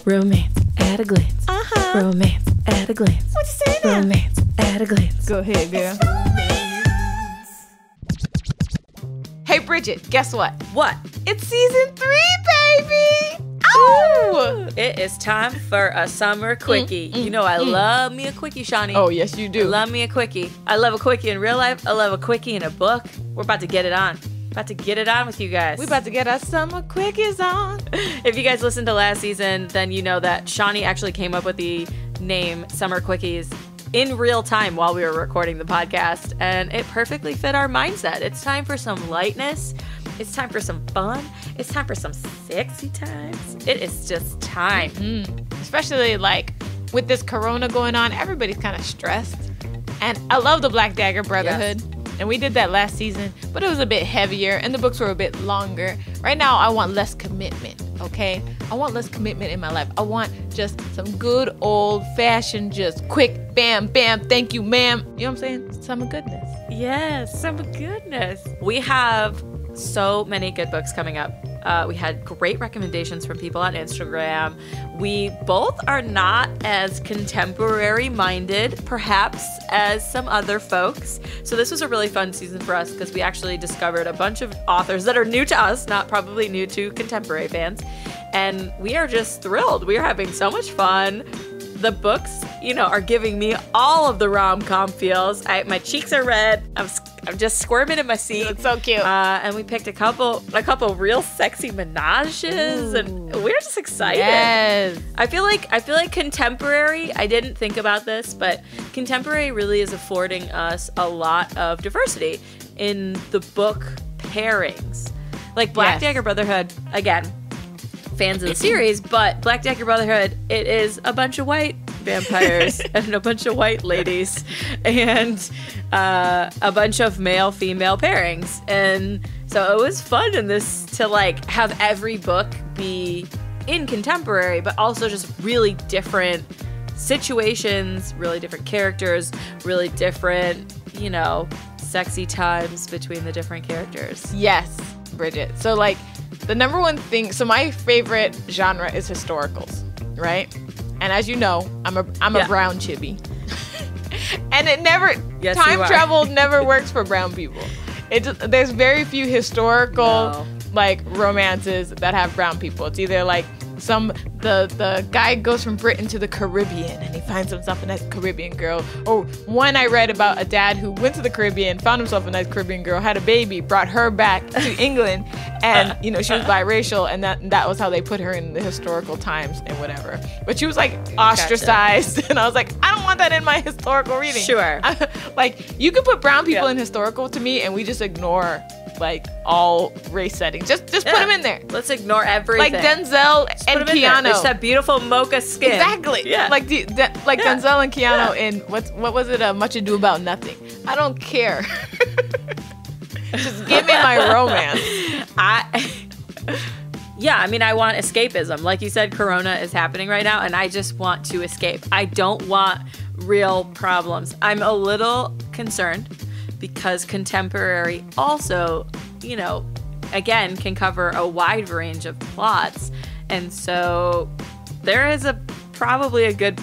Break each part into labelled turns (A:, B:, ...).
A: Romance at a glance. Romance at a glance.
B: What you say now?
A: Romance at a glance.
B: Go ahead, girl. Hey, Bridget, guess what?
A: What?
B: It's season 3, baby! Oh!
A: It is time for a summer quickie. You know I love me a quickie, Shawnee.
B: Oh, yes, you
A: I
B: do.
A: love me a quickie. I love a quickie in real life. I love a quickie in a book. We're about to get it on. About to get it on with you guys.
B: We about to get our summer quickies on.
A: If you guys listened to last season, then you know that Shawnee actually came up with the name Summer Quickies in real time while we were recording the podcast, and it perfectly fit our mindset. It's time for some lightness. It's time for some fun. It's time for some sexy times. It is just time.
B: Especially like with this corona going on, everybody's kind of stressed. And I love the Black Dagger Brotherhood.
A: Yes.
B: And we did that last season, but it was a bit heavier and the books were a bit longer. Right now, I want less commitment, okay? I want less commitment in my life. I want just some good old-fashioned, just quick, bam, bam, thank you, ma'am. You know what I'm saying? Some goodness.
A: Yes, some goodness. We have so many good books coming up. We had great recommendations from people on Instagram. We both are not as contemporary minded, perhaps, as some other folks. So this was a really fun season for us because we actually discovered a bunch of authors that are new to us, not probably new to contemporary fans. And we are just thrilled. We are having so much fun. The books, are giving me all of the rom-com feels. My cheeks are red. I'm just squirming in my seat.
B: It's so cute.
A: And we picked a couple real sexy menages, and we're just excited.
B: Yes.
A: I feel like contemporary. I didn't think about this, but contemporary really is affording us a lot of diversity in the book pairings. Like Black Dagger Brotherhood, again, fans of the series, but Black Dagger Brotherhood, it is a bunch of white vampires and a bunch of white ladies and a bunch of male-female pairings. And so it was fun in this to have every book be in contemporary, but also just really different situations, really different characters, really different, sexy times between the different characters.
B: Yes, Bridget. So the number one thing, so my favorite genre is historicals, right? And as you know, I'm a brown chibi. And it never, time travel never works for brown people. There's very few historical romances that have brown people. It's either the guy goes from Britain to the Caribbean and he finds himself a nice Caribbean girl. Or one I read about a dad who went to the Caribbean, found himself a nice Caribbean girl, had a baby, brought her back to England, and she was biracial, and that was how they put her in the historical times and whatever. But she was ostracized, and I was like, I don't want that in my historical reading.
A: Sure.
B: You could put brown people in historical to me, and we just ignore all race settings. Just put them in there.
A: Let's ignore everything.
B: Like Denzel and Keanu.
A: It's that beautiful mocha skin.
B: Exactly. Yeah. Denzel and Keanu in what was it? Much Ado About Nothing. I don't care. Just give me my romance.
A: I want escapism. Like you said, Corona is happening right now, and I just want to escape. I don't want real problems. I'm a little concerned because contemporary also, again, can cover a wide range of plots. And so there is probably a good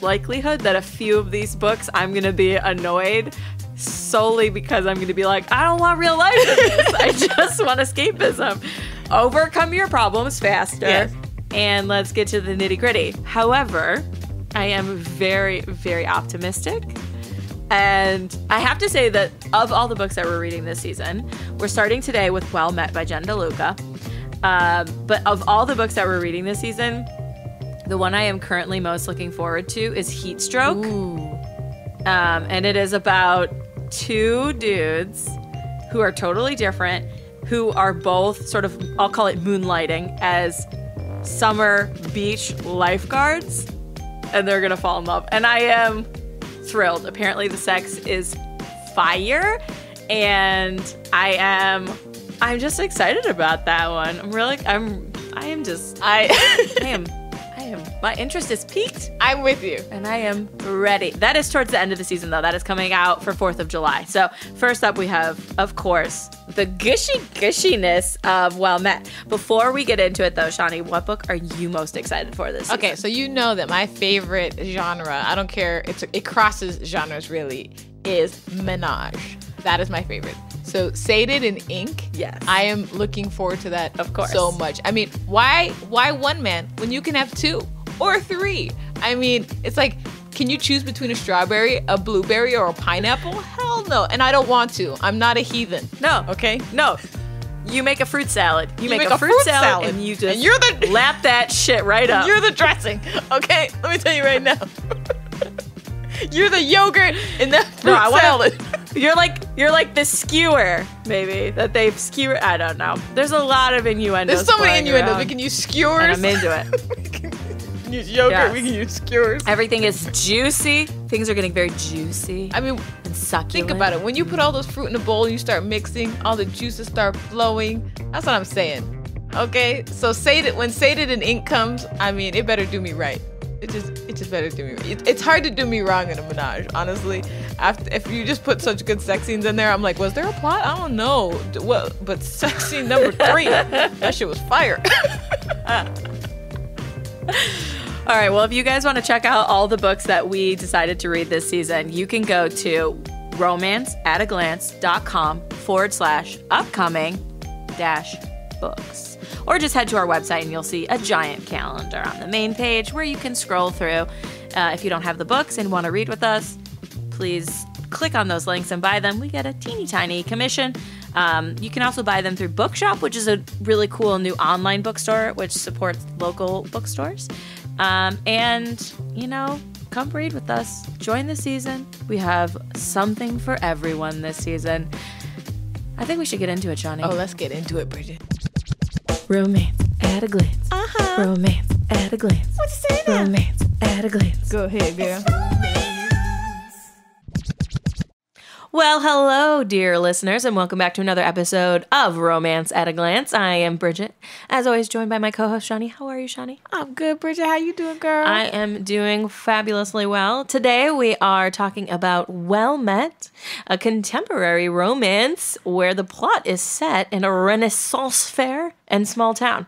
A: likelihood that a few of these books I'm going to be annoyed solely because I'm going to be like, I don't want real life in this. I just want escapism. Overcome your problems faster, and let's get to the nitty-gritty. However, I am very, very optimistic. And I have to say that of all the books that we're reading this season, we're starting today with Well Met by Jen DeLuca. But of all the books that we're reading this season, the one I am currently most looking forward to is Heatstroke. And it is about two dudes who are totally different, who are both sort of, I'll call it moonlighting, as summer beach lifeguards. And they're going to fall in love. And I am thrilled. Apparently the sex is fire, and I'm just excited about that one. My interest is piqued.
B: I'm with you.
A: And I am ready. That is towards the end of the season, though. That is coming out for 4th of July. So first up, we have, of course, the gushiness of Well Met. Before we get into it, though, Shawnee, what book are you most excited for this season?
B: Okay, so you know that my favorite genre, I don't care, it crosses genres really, is menage. That is my favorite. So Sated in Ink.
A: Yes.
B: I am looking forward to that,
A: of course,
B: so much. I mean, why one man when you can have two or three? I mean, it's like, can you choose between a strawberry, a blueberry, or a pineapple? Hell no. And I don't want to. I'm not a heathen.
A: No.
B: Okay?
A: No. You make a fruit salad. You make a fruit salad and you just
B: and you're the
A: lap that shit right up.
B: You're the dressing. Okay? Let me tell you right now. You're the yogurt in that fruit salad.
A: You're like the skewer, maybe, that they've skewered. I don't know. There's a lot of innuendos.
B: There's so many innuendos.
A: Around.
B: We can use skewers.
A: And I'm into it.
B: We can use yogurt. Yes. We can use skewers.
A: Everything is juicy. Things are getting very juicy.
B: I mean,
A: and succulent.
B: Think about it. When you put all those fruit in a bowl and you start mixing, all the juices start flowing. That's what I'm saying. Okay? So when Sated in Ink comes, I mean, it better do me right. It just better do me right. It's hard to do me wrong in a menage, honestly. If you just put such good sex scenes in there, I'm like, was there a plot? I don't know. What? But sex scene number 3, that shit was fire.
A: All right, well, if you guys want to check out all the books that we decided to read this season, you can go to romanceataglance.com/upcoming-books. Or just head to our website and you'll see a giant calendar on the main page where you can scroll through. If you don't have the books and want to read with us, please click on those links and buy them. We get a teeny tiny commission. You can also buy them through Bookshop, which is a really cool new online bookstore which supports local bookstores. And, come read with us. Join the season. We have something for everyone this season. I think we should get into it, Shawnee.
B: Oh, let's get into it, Bridget.
A: Romance at a glance.
B: Uh-huh.
A: Romance at a glance.
B: What you say now?
A: Romance at a glance.
B: Go ahead, girl.
A: Well, hello, dear listeners, and welcome back to another episode of Romance at a Glance. I am Bridget, as always, joined by my co-host, Shawnee. How are you, Shawnee?
B: I'm good, Bridget. How you doing, girl?
A: I am doing fabulously well. Today, we are talking about Well Met, a contemporary romance where the plot is set in a Renaissance fair and small town,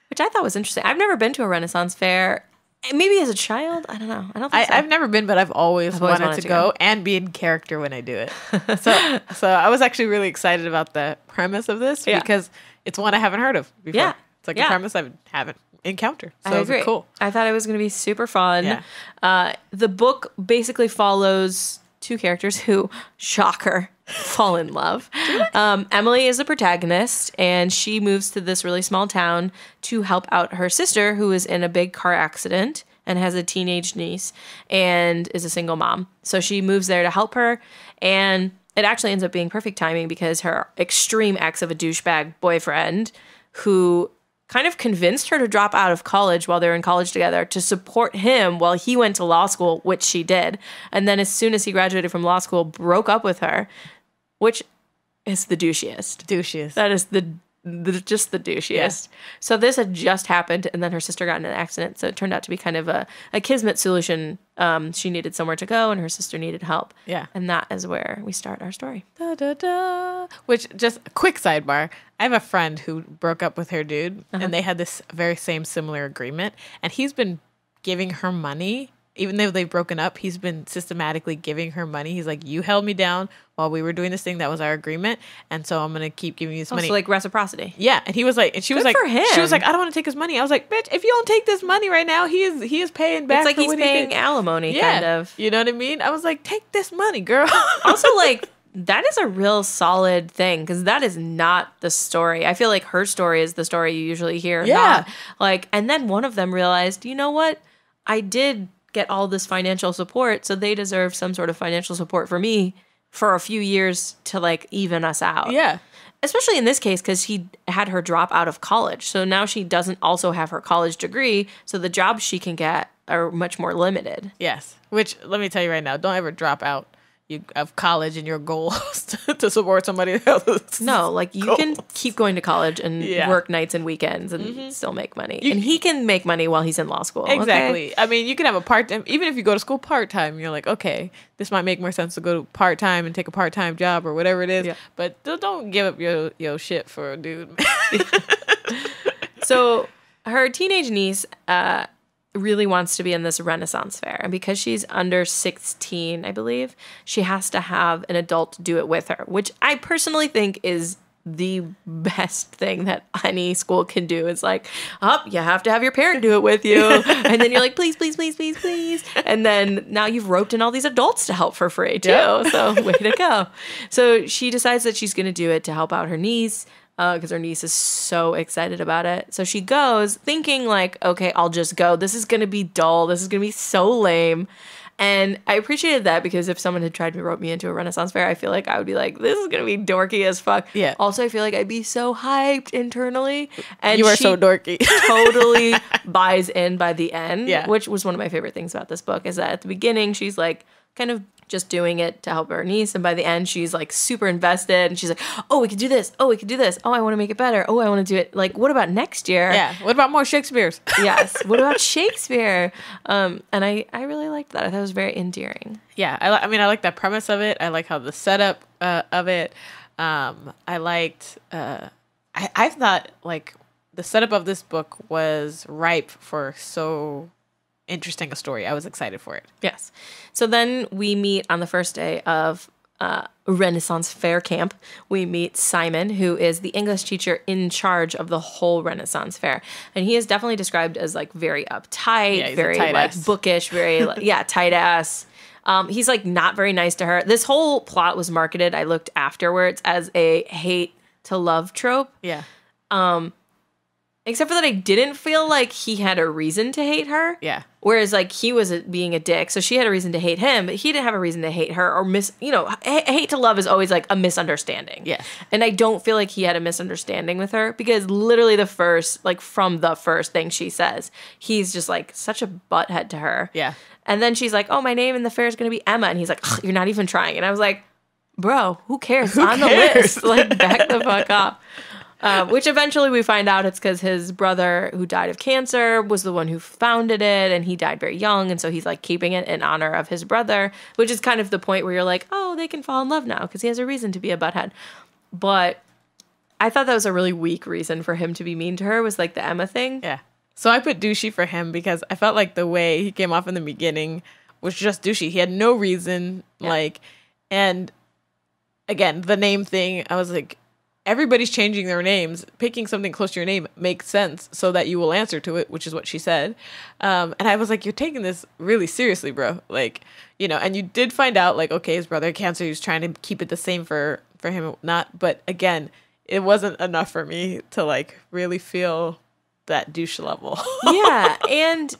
A: which I thought was interesting. I've never been to a Renaissance fair. Maybe as a child, I don't know. I don't think so.
B: I've never been, but I've always wanted to go and be in character when I do it. So I was actually really excited about the premise of this because it's one I haven't heard of before. Yeah. It's like a premise I haven't encountered. So
A: I agree.
B: It's cool.
A: I thought it was going to be super fun.
B: Yeah.
A: The book basically follows two characters who, shocker, fall in love. Emily is the protagonist, and she moves to this really small town to help out her sister, who is in a big car accident and has a teenage niece and is a single mom. So she moves there to help her, and it actually ends up being perfect timing because her extreme ex of a douchebag boyfriend, who kind of convinced her to drop out of college while they were in college together to support him while he went to law school, which she did. And then as soon as he graduated from law school, broke up with her, which is the douchiest.
B: That
A: is just the douchiest. Yeah. So this had just happened, and then her sister got in an accident. So it turned out to be kind of a kismet solution. She needed somewhere to go, and her sister needed help.
B: Yeah.
A: And that is where we start our story.
B: Da, da, da. Which, just a quick sidebar, I have a friend who broke up with her dude, and they had this very same similar agreement, and he's been giving her money. Even though they've broken up, he's been systematically giving her money. He's like, you held me down while we were doing this thing. That was our agreement. And so I'm going to keep giving you this money.
A: So like reciprocity.
B: Yeah. And he was like, and she was like,
A: for him.
B: She was like, I don't want to take his money. I was like, bitch, if you don't take this money right now, he is paying back.
A: It's like he's paying alimony, kind of.
B: You know what I mean? I was like, take this money, girl.
A: Also, like, that is a real solid thing because that is not the story. I feel like her story is the story you usually hear.
B: Yeah.
A: And then one of them realized, you know what? I did get all this financial support, so they deserve some sort of financial support for me for a few years to like even us out.
B: Yeah.
A: Especially in this case because he had her drop out of college. So now she doesn't also have her college degree, so the jobs she can get are much more limited.
B: Yes. Which, let me tell you right now, don't ever drop out. of college and your goals to support somebody else.
A: No, like you
B: goals.
A: can keep going to college and work nights and weekends and still make money. And he can make money while he's in law school.
B: Exactly.
A: Okay?
B: I mean, you can have a part-time, even if you go to school part-time, you're like, okay, this might make more sense to go part-time and take a part-time job or whatever it is. Yeah. But don't give up your shit for a dude.
A: So her teenage niece really wants to be in this Renaissance fair. And because she's under 16, I believe, she has to have an adult do it with her, which I personally think is the best thing that any school can do. It's like, you have to have your parent do it with you. And then you're like, please, please, please, please, please. And then now you've roped in all these adults to help for free too. Yep. So way to go. So she decides that she's going to do it to help out her niece. Because her niece is so excited about it. So she goes thinking like, okay, I'll just go. This is going to be dull. This is going to be so lame. And I appreciated that because if someone had tried to rope me into a Renaissance fair, I feel like I would be like, this is going to be dorky as fuck.
B: Yeah.
A: Also, I feel like I'd be so hyped internally. And
B: you are so dorky.
A: Totally buys in by the end,
B: yeah.
A: Which was one of my favorite things about this book is that at the beginning, she's like kind of just doing it to help her niece. And by the end, she's like super invested. And she's like, oh, we could do this. Oh, we could do this. Oh, I want to make it better. Oh, I want to do it. Like, what about next year?
B: Yeah. What about more Shakespeare's?
A: Yes. What about Shakespeare? And I really liked that. I thought it was very endearing.
B: Yeah. I mean, I like that premise of it. I like how the setup of it. I liked, I thought like the setup of this book was ripe for so interesting a story. I was excited for it.
A: Yes. So then we meet on the first day of Renaissance Fair Camp. We meet Simon, who is the English teacher in charge of the whole Renaissance Fair. And he is definitely described as like very uptight, very like bookish, very tight ass. He's like not very nice to her. This whole plot was marketed, I looked afterwards, as a hate to love trope.
B: Yeah.
A: Except for that I didn't feel like he had a reason to hate her.
B: Yeah.
A: Whereas, like, he was being a dick, so she had a reason to hate him, but he didn't have a reason to hate her or hate to love is always, like, a misunderstanding.
B: Yeah.
A: And I don't feel like he had a misunderstanding with her because literally from the first thing she says, he's just, like, such a butthead to her.
B: Yeah.
A: And then she's like, oh, my name in the fair is going to be Emma. And he's like, you're not even trying. And I was like, bro, who cares? On the list. Like, back the fuck up. Which eventually we find out it's because his brother, who died of cancer, was the one who founded it, and he died very young, and so he's like keeping it in honor of his brother, which is kind of the point where you're like, oh, they can fall in love now because he has a reason to be a butthead. But I thought that was a really weak reason for him to be mean to her, was like the Emma thing.
B: Yeah. So I put douchey for him because I felt like the way he came off in the beginning was just douchey. He had no reason, and again, the name thing, I was like, everybody's changing their names. Picking something close to your name makes sense so that you will answer to it, which is what she said. And I was like, you're taking this really seriously, bro. Like, and you did find out, like, okay, his brother had cancer. He was trying to keep it the same for him, not. But again, it wasn't enough for me to, like, really feel that douche level.
A: Yeah, and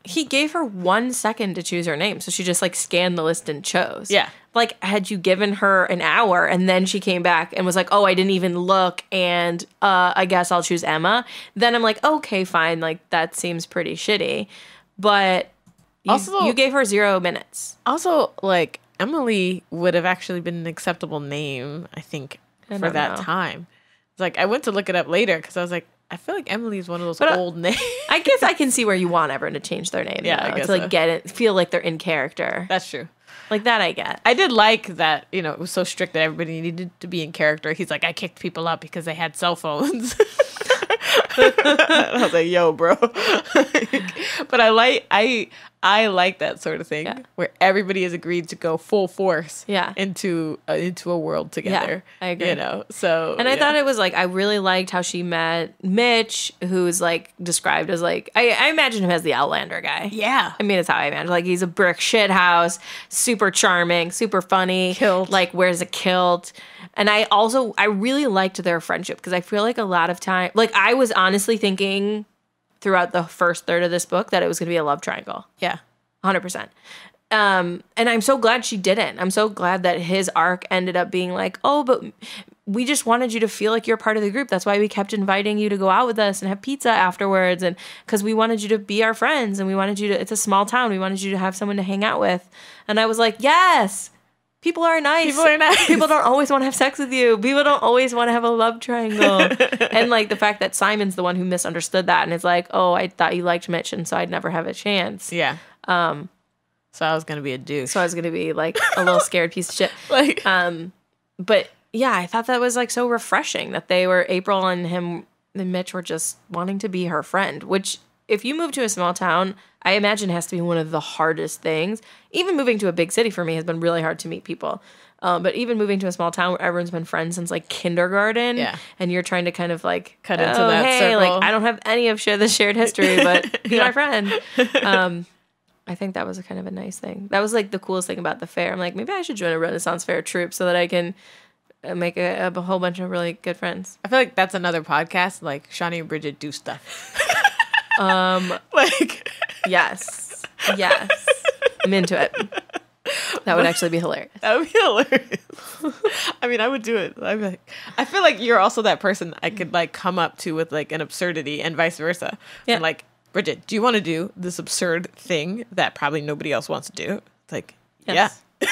A: he gave her 1 second to choose her name. So she just, like, scanned the list and chose.
B: Yeah.
A: Like, had you given her an hour and then she came back and was like, oh, I didn't even look and I guess I'll choose Emma, then I'm like, okay, fine. Like, that seems pretty shitty. But you gave her 0 minutes.
B: Also, like, Emily would have actually been an acceptable name, I think, for that time. It's like, I went to look it up later because I was like, I feel like Emily is one of those old names.
A: I guess I can see where you want everyone to change their name.
B: Yeah, I guess
A: to like get it, feel like they're in character.
B: That's true.
A: Like that I get.
B: I did like that, it was so strict that everybody needed to be in character. He's like, I kicked people out because they had cell phones. I was like, yo, bro. But I like that sort of thing where everybody has agreed to go full force into a world together.
A: Yeah, I agree.
B: So
A: and I thought it was like, I really liked how she met Mitch, who's like described as like, I imagine him as the Outlander guy.
B: Yeah.
A: I mean, it's how I imagine. Like, he's a brick shit house, super charming, super funny.
B: Kilt.
A: Like, wears a kilt. And I really liked their friendship because I feel like a lot of time, like, I was honestly thinking throughout the first third of this book that it was going to be a love triangle.
B: Yeah.
A: 100%. And I'm so glad she didn't. I'm so glad that his arc ended up being like, oh, but we just wanted you to feel like you're part of the group. That's why we kept inviting you to go out with us and have pizza afterwards. And because we wanted you to be our friends and we wanted you to, it's a small town. We wanted you to have someone to hang out with. And I was like, yes, people are nice.
B: People are nice.
A: People don't always want to have sex with you. People don't always want to have a love triangle. And like the fact that Simon's the one who misunderstood that and is like, oh, I thought you liked Mitch, and so I'd never have a chance.
B: Yeah. So I was gonna be a douche.
A: So I was gonna be like a little scared piece of shit.
B: Like,
A: but yeah, I thought that was like so refreshing that they were April and him and Mitch were just wanting to be her friend, which if you move to a small town, I imagine has to be one of the hardest things. Even moving to a big city for me has been really hard to meet people. But even moving to a small town where everyone's been friends since like kindergarten, and you're trying to kind of like
B: cut into that circle.
A: Like I don't have any of the shared history, but be my friend. I think that was a kind of a nice thing. That was like the coolest thing about the fair. I'm like, maybe I should join a Renaissance fair troupe so that I can make a whole bunch of really good friends.
B: I feel like that's another podcast. Like Shawnee and Bridget do stuff.
A: Like yes, I'm into it. That would actually be hilarious.
B: That would be hilarious. I mean, I would do it. I feel like you're also that person I could like come up to with like an absurdity and vice versa. Yeah. And like, Bridget, do you want to do this absurd thing that probably nobody else wants to do? It's like, yes. Yeah.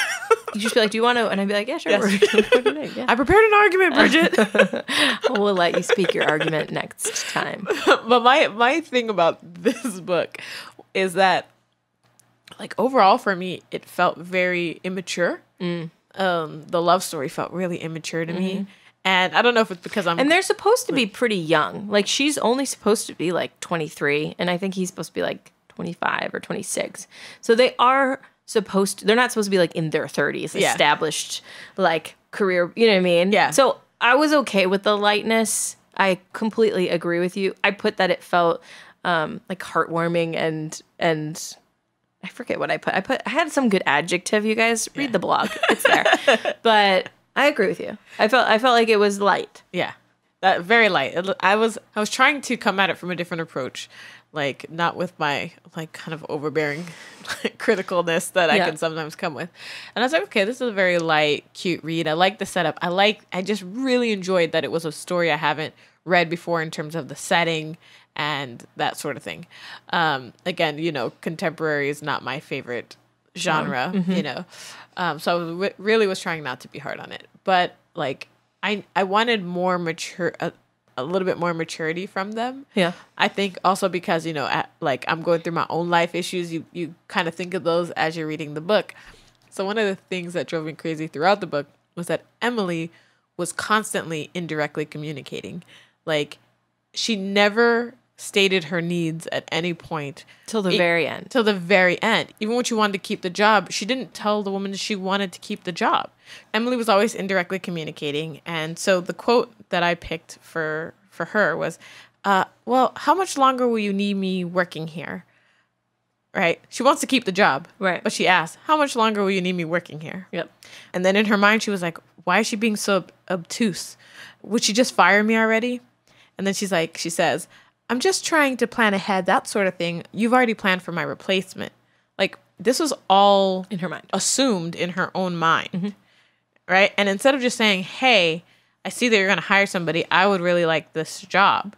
A: You just be like, do you want to? And I'd be like, yeah, sure.
B: Yes. Yeah. I prepared an argument, Bridget.
A: We'll let you speak your argument next time.
B: But my thing about this book is that, like, overall for me, it felt very immature. The love story felt really immature to me. And I don't know if it's because
A: And they're supposed to be pretty young. Like, she's only supposed to be, like, 23. And I think he's supposed to be, like, 25 or 26. So they are they're not supposed to be, like, in their 30s, established, like, career, you know what I mean?
B: Yeah.
A: So I was okay with the lightness. I completely agree with you. I put that it felt, like, heartwarming and I forget what I put. I had some good adjective, you guys. Read the blog. It's there. But I agree with you. I felt like it was light.
B: Yeah. That very light. I was trying to come at it from a different approach. Like, not with my, like, kind of overbearing criticalness that I can sometimes come with. And I was like, okay, this is a very light, cute read. I like the setup. I just really enjoyed that it was a story I haven't read before in terms of the setting and that sort of thing. Again, you know, contemporary is not my favorite genre, you know. So I really was trying not to be hard on it. But, like, I wanted more mature, a little bit more maturity from them. Yeah. I think also because, you know, like, I'm going through my own life issues. You kind of think of those as you're reading the book. So one of the things that drove me crazy throughout the book was that Emily was constantly indirectly communicating. Like, she never stated her needs at any point.
A: Till the very end.
B: Till the very end. Even when she wanted to keep the job, she didn't tell the woman she wanted to keep the job. Emily was always indirectly communicating. And so the quote that I picked for her was, well, how much longer will you need me working here? Right? She wants to keep the job.
A: Right.
B: But she asked, how much longer will you need me working here?
A: Yep.
B: And then in her mind, she was like, why is she being so obtuse? Would she just fire me already? And then she says, I'm just trying to plan ahead, that sort of thing. You've already planned for my replacement. Like, this was all
A: in her mind,
B: assumed in her own mind, right? And instead of just saying, hey, I see that you're going to hire somebody, I would really like this job,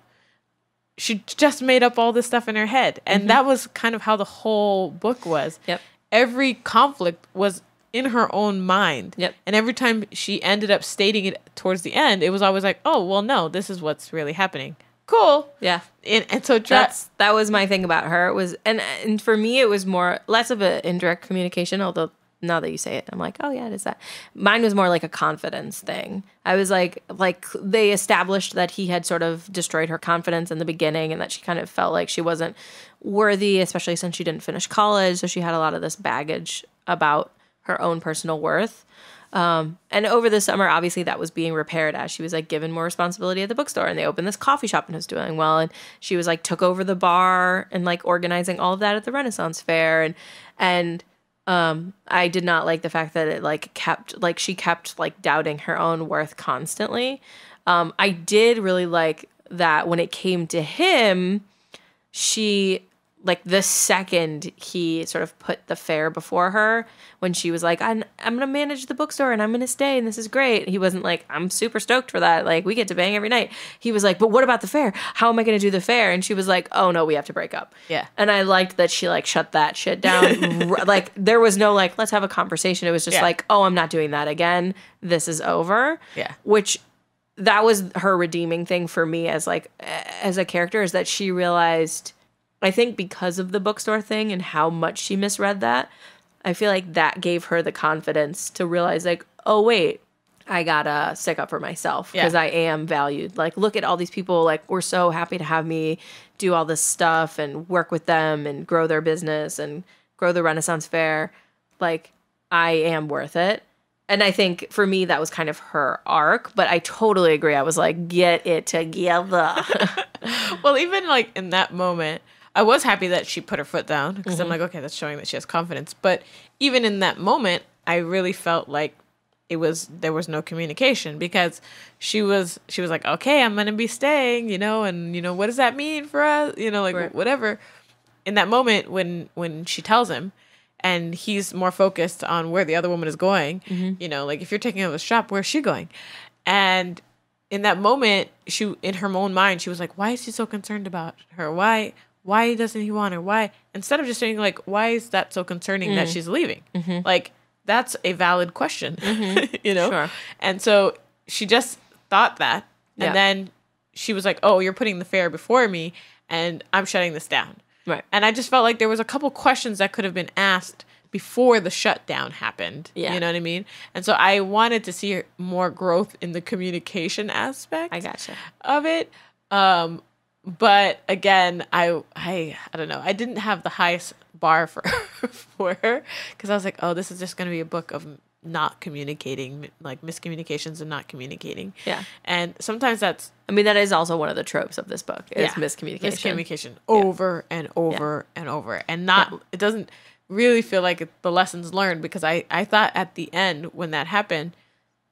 B: she just made up all this stuff in her head. And that was kind of how the whole book was.
A: Yep.
B: Every conflict was in her own mind.
A: Yep.
B: And every time she ended up stating it towards the end, it was always like, oh, well, no, this is what's really happening. Cool.
A: Yeah.
B: And so
A: that was my thing about her. It was and for me it was less of an indirect communication, although now that you say it, I'm like, oh yeah, it is that. Mine was more like a confidence thing. I was like they established that he had sort of destroyed her confidence in the beginning and that she kind of felt like she wasn't worthy, especially since she didn't finish college. So she had a lot of this baggage about her own personal worth. And over the summer, obviously that was being repaired as she was like given more responsibility at the bookstore, and they opened this coffee shop and it was doing well. And she was like took over the bar and like organizing all of that at the Renaissance Fair. And I did not like the fact that it she kept like doubting her own worth constantly. I did really like that when it came to him, she like the second he sort of put the fair before her, when she was like, I'm going to manage the bookstore and I'm going to stay and this is great. He wasn't like, I'm super stoked for that. Like, we get to bang every night. He was like, but what about the fair? How am I going to do the fair? And she was like, oh no, we have to break up.
B: Yeah.
A: And I liked that she like shut that shit down. Like, there was no like, let's have a conversation. It was just like, oh, I'm not doing that again. This is over.
B: Yeah.
A: Which that was her redeeming thing for me as like, as a character, is that she realized, I think because of the bookstore thing and how much she misread that, I feel like that gave her the confidence to realize like, oh wait, I gotta stick up for myself because I am valued. Like, look at all these people, like, were so happy to have me do all this stuff and work with them and grow their business and grow the Renaissance Fair. Like, I am worth it. And I think for me, that was kind of her arc, but I totally agree. I was like, get it together.
B: Well, even like in that moment, I was happy that she put her foot down because I'm like, okay, that's showing that she has confidence. But even in that moment, I really felt like there was no communication, because she was like, okay, I'm gonna be staying, and what does that mean for us, like whatever. In that moment, when she tells him, and he's more focused on where the other woman is going, like if you're taking over the shop, where's she going? And in that moment, she, in her own mind, she was like, why is he so concerned about her? Why doesn't he want her? Why? Instead of just saying, like, why is that so concerning that she's leaving? Like, that's a valid question,
A: Sure.
B: And so she just thought that. And then she was like, oh, you're putting the fair before me and I'm shutting this down.
A: Right.
B: And I just felt like there was a couple questions that could have been asked before the shutdown happened.
A: Yeah.
B: You know what I mean? And so I wanted to see more growth in the communication aspect.
A: I gotcha.
B: Of it. But again, I don't know. I didn't have the highest bar for her, because I was like, oh, this is just going to be a book of not communicating, like miscommunications and not communicating.
A: Yeah.
B: And sometimes that
A: is also one of the tropes of this book, is miscommunication.
B: Miscommunication over and over and over. And it doesn't really feel like the lessons learned, because I thought at the end when that happened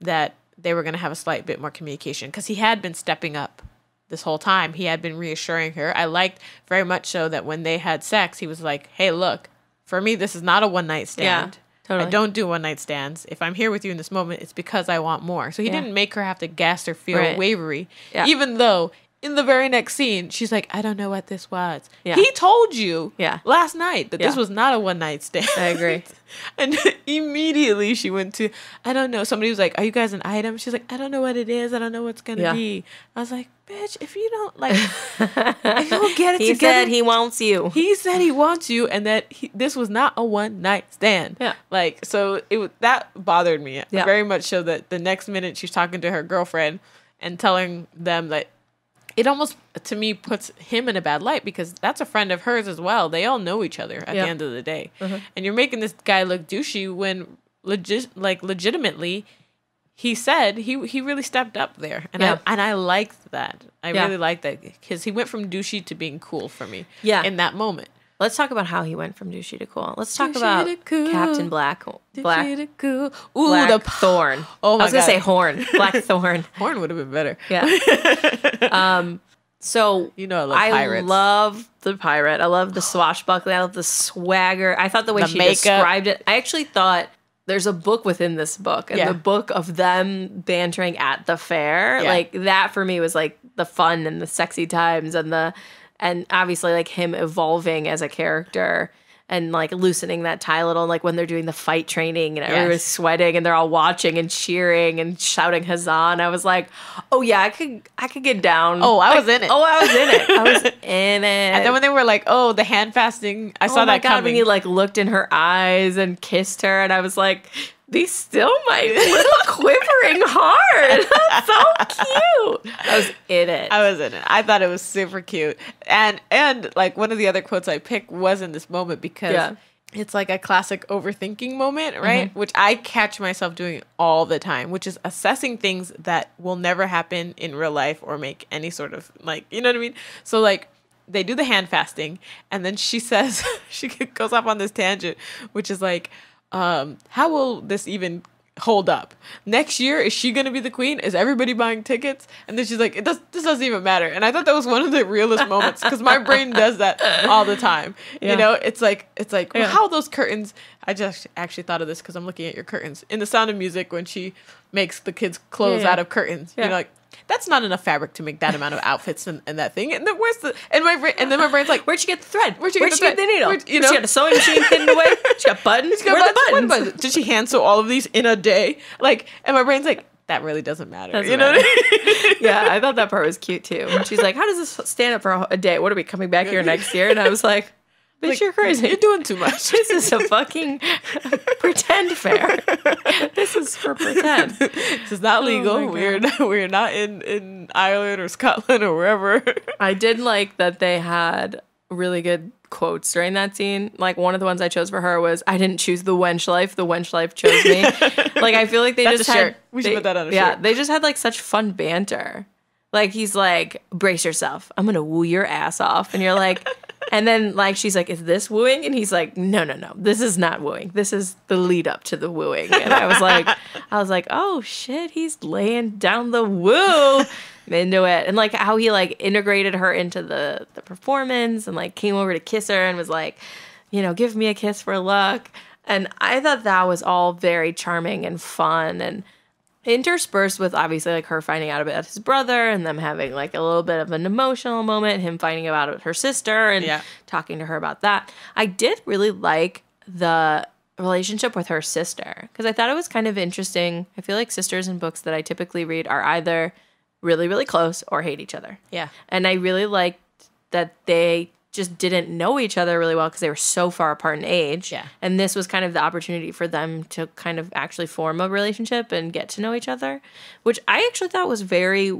B: that they were going to have a slight bit more communication, because he had been stepping up this whole time. He had been reassuring her. I liked very much so that when they had sex, he was like, hey, look, for me, this is not a one-night stand.
A: Yeah, totally.
B: I don't do one-night stands. If I'm here with you in this moment, it's because I want more. So he didn't make her have to gas or feel wavery, even though in the very next scene, she's like, I don't know what this was. Yeah. He told you last night that this was not a one-night stand.
A: I agree.
B: And immediately she went to, I don't know. Somebody was like, are you guys an item? She's like, I don't know what it is. I don't know what's going to be. I was like, bitch, if you don't if you don't get it
A: he
B: together.
A: Said he wants you.
B: He said he wants you, and that this was not a one-night stand. Yeah. Like, so that bothered me very much, so that the next minute she's talking to her girlfriend and telling them that it almost, to me, puts him in a bad light, because that's a friend of hers as well. They all know each other at the end of the day. And you're making this guy look douchey when legitimately he said he really stepped up there. And I liked that. I really liked that, because he went from douchey to being cool for me in that moment.
A: Let's talk about how he went from douchey to cool. Let's talk about Captain Black. Ooh, Thorn.
B: Oh my God.
A: I was going to say Horn. Black Thorn.
B: Horn would have been better.
A: Yeah. So
B: I love pirates.
A: I love the pirate. I love the swashbuckling. I love the swagger. I thought the way she described it, I actually thought there's a book within this book, and the book of them bantering at the fair. Yeah. Like, that for me was like the fun and the sexy times, and obviously like him evolving as a character and like loosening that tie a little, and like when they're doing the fight training and everybody's sweating and they're all watching and cheering and shouting huzzah. And I was like, oh yeah, I could get down.
B: Oh, I was in it.
A: I was in it.
B: And then when they were like, oh, the hand fasting, I saw that coming.
A: When he like looked in her eyes and kissed her, and I was like, these still my little quivering heart. That's so cute. I was in it.
B: I thought it was super cute. And like one of the other quotes I picked was in this moment, because it's like a classic overthinking moment, right? Which I catch myself doing all the time, which is assessing things that will never happen in real life or make any sort of like, you know what I mean? So like, they do the hand fasting, and then she says, she goes off on this tangent, which is like, how will this even hold up. Next year, is she going to be the queen? Is everybody buying tickets? And then she's like, this doesn't even matter. And I thought that was one of the realest moments because my brain does that all the time.
A: Yeah.
B: You know, it's like, well, how those curtains, I just actually thought of this because I'm looking at your curtains. In The Sound of Music, when she makes the kids' clothes out of curtains, you're like, that's not enough fabric to make that amount of outfits and that thing. And then and then my brain's like,
A: where'd you get the thread?
B: Where'd you get the needle?
A: She got a sewing machine hidden away. She got buttons. Where are the buttons?
B: Did she hand sew all of these in a day? Like, and my brain's like, that really doesn't matter. What I mean?
A: Yeah, I thought that part was cute too. And she's like, how does this stand up for a day? What are we coming back here next year? And I was like, bitch,
B: like,
A: you're crazy.
B: You're doing too much.
A: This is a fucking pretend fair. This is for pretend.
B: This is not legal. We're not in Ireland or Scotland or wherever.
A: I did like that they had really good quotes during that scene. Like one of the ones I chose for her was, I didn't choose the wench life chose me. Like I feel like they
B: That's
A: just
B: a
A: had
B: shirt. We should put that on a shirt.
A: Yeah, they just had like such fun banter. Like he's like, brace yourself, I'm gonna woo your ass off. And you're like, and then like she's like, is this wooing? And he's like, no, this is not wooing. This is the lead up to the wooing. And I was like, oh shit, he's laying down the woo. I'm into it. And like how he like integrated her into the performance and like came over to kiss her and was like, you know, give me a kiss for luck. And I thought that was all very charming and fun, and interspersed with obviously like her finding out about his brother and them having like a little bit of an emotional moment, him finding out about her sister and talking to her about that. I did really like the relationship with her sister because I thought it was kind of interesting. I feel like sisters in books that I typically read are either really, really close or hate each other. Yeah. And I really liked that they just didn't know each other really well because they were so far apart in age. Yeah. And this was kind of the opportunity for them to kind of actually form a relationship and get to know each other, which I actually thought was very